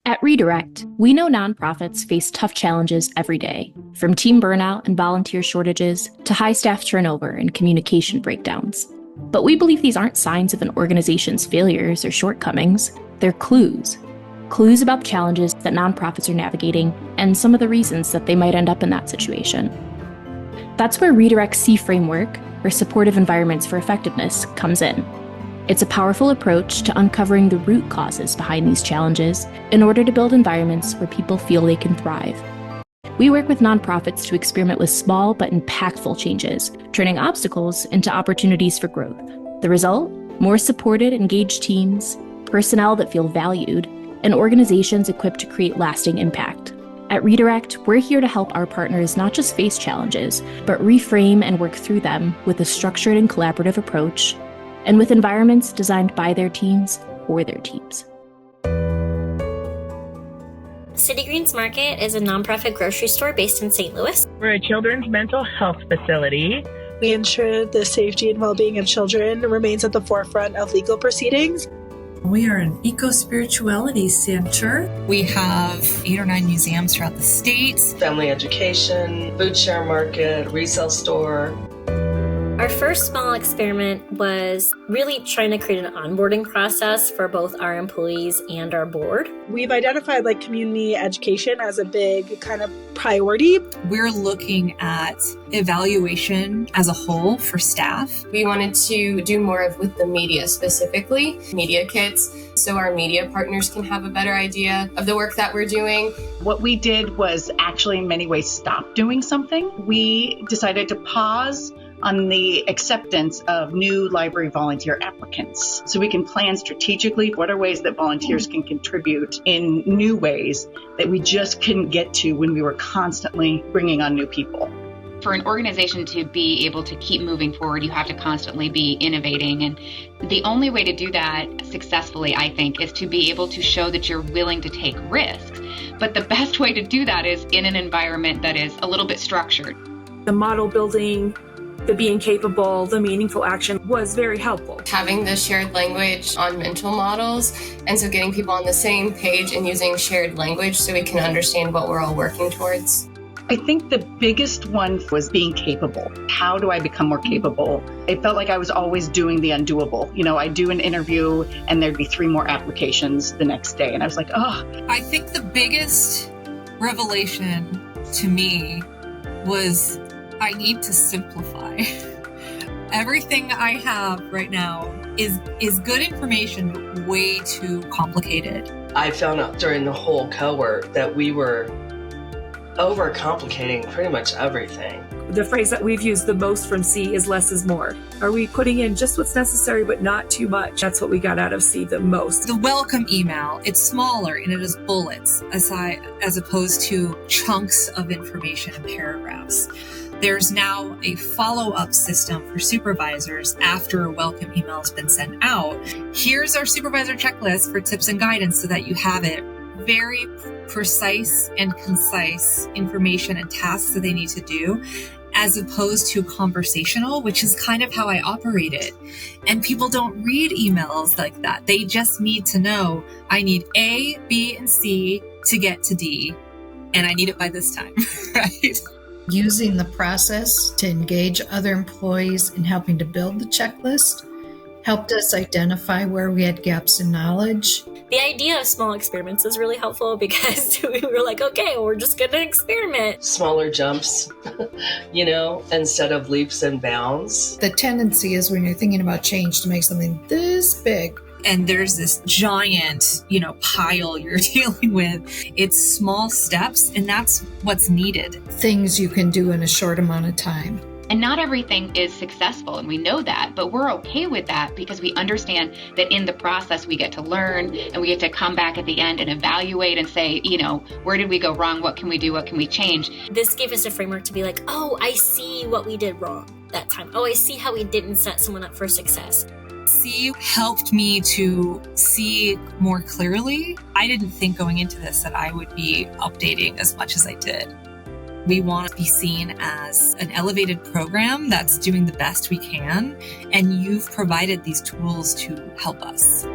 At reDirect, we know nonprofits face tough challenges every day, from team burnout and volunteer shortages to high staff turnover and communication breakdowns. But we believe these aren't signs of an organization's failures or shortcomings. They're clues. Clues about challenges that nonprofits are navigating and some of the reasons that they might end up in that situation. That's where reDirect's C framework, or supportive environments for effectiveness, comes in. It's a powerful approach to uncovering the root causes behind these challenges in order to build environments where people feel they can thrive. We work with nonprofits to experiment with small but impactful changes, turning obstacles into opportunities for growth. The result? More supported, engaged teams, personnel that feel valued, and organizations equipped to create lasting impact. At reDirect, we're here to help our partners not just face challenges, but reframe and work through them with a structured and collaborative approach, and with environments designed by their teams for their teams. City Greens Market is a nonprofit grocery store based in St. Louis. We're a children's mental health facility. We ensure the safety and well-being of children remains at the forefront of legal proceedings. We are an eco-spirituality center. We have 8 or 9 museums throughout the state. Family education, food share market, resale store. Our first small experiment was really trying to create an onboarding process for both our employees and our board. We've identified community education as a big kind of priority. We're looking at evaluation as a whole for staff. We wanted to do more with the media, specifically media kits, so our media partners can have a better idea of the work that we're doing. What we did was actually in many ways stop doing something. We decided to pause on the acceptance of new library volunteer applicants. So we can plan strategically what are ways that volunteers can contribute in new ways that we just couldn't get to when we were constantly bringing on new people. For an organization to be able to keep moving forward, you have to constantly be innovating. And the only way to do that successfully, I think, is to be able to show that you're willing to take risks. But the best way to do that is in an environment that is a little bit structured. The model building, the being capable, the meaningful action was very helpful. Having the shared language on mental models, and so getting people on the same page and using shared language so we can understand what we're all working towards. I think the biggest one was being capable. How do I become more capable? It felt like I was always doing the undoable. I'd do an interview and there'd be 3 more applications the next day. And I was like, I think the biggest revelation to me was I need to simplify. Everything I have right now is good information, but way too complicated. I found out during the whole cohort that we were overcomplicating pretty much everything. The phrase that we've used the most from C is less is more. Are we putting in just what's necessary but not too much? That's what we got out of C the most. The welcome email, it's smaller and it is bullets as opposed to chunks of information and paragraphs. There's now a follow-up system for supervisors after a welcome email has been sent out. Here's our supervisor checklist for tips and guidance so that you have it. Very precise and concise information and tasks that they need to do, as opposed to conversational, which is kind of how I operated. And people don't read emails like that. They just need to know, I need A, B, and C to get to D, and I need it by this time, right? Using the process to engage other employees in helping to build the checklist helped us identify where we had gaps in knowledge. The idea of small experiments is really helpful because we were like, okay, we're just going to experiment. Smaller jumps, instead of leaps and bounds. The tendency is when you're thinking about change to make something this big. And there's this giant, pile you're dealing with. It's small steps, and that's what's needed. Things you can do in a short amount of time. And not everything is successful, and we know that, but we're okay with that because we understand that in the process we get to learn and we get to come back at the end and evaluate and say, where did we go wrong? What can we do? What can we change? This gave us a framework to be like, oh, I see what we did wrong that time. Oh, I see how we didn't set someone up for success. C helped me to see more clearly. I didn't think going into this that I would be updating as much as I did. We want to be seen as an elevated program that's doing the best we can, and you've provided these tools to help us.